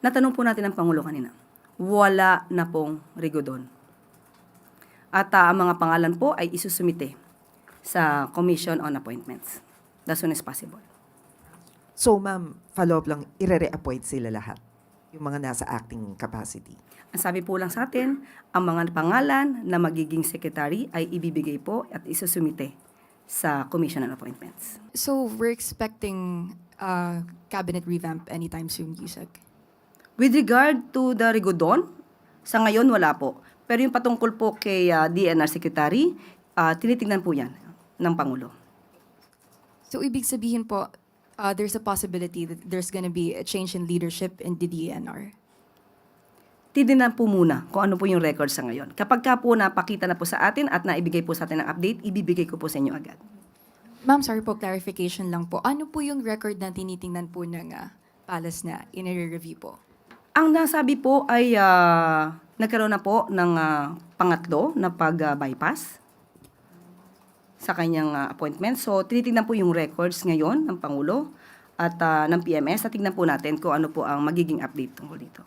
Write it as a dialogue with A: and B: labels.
A: natanong po natin ang Pangulo kanina. Wala na pong Rigodon. At ang mga pangalan po ay isusumite sa Commission on Appointments as soon as possible.
B: So, ma'am, follow-up lang, ire-reappoint sila lahat, yung mga nasa acting capacity.
A: Ang sabi po lang sa atin, ang mga pangalan na magiging secretary ay ibibigay po at isusumite sa Commission on Appointments.
C: So we're expecting cabinet revamp anytime soon, Yusek?
A: With regard to the Rigodon, sa ngayon wala po. Pero yung patungkol po kay DNR Secretary, tinitingnan po yan ng Pangulo.
C: So ibig sabihin po, there's a possibility that there's gonna be a change in leadership in the DNR.
A: Titignan po muna kung ano po yung record sa ngayon. Kapag ka po napakita na po sa atin at naibigay po sa atin ng update, ibibigay ko po sa inyo agad.
C: Ma'am, sorry po, clarification lang po. Ano po yung record na tinitingnan po ng Palace na i-review po?
A: Ang nasabi po ay nagkaroon na po ng pangatlo na pag-bypass sa kanyang appointment. So, tinitingnan po yung records ngayon ng Pangulo at ng PMS at tignan po natin kung ano po ang magiging update tungkol dito.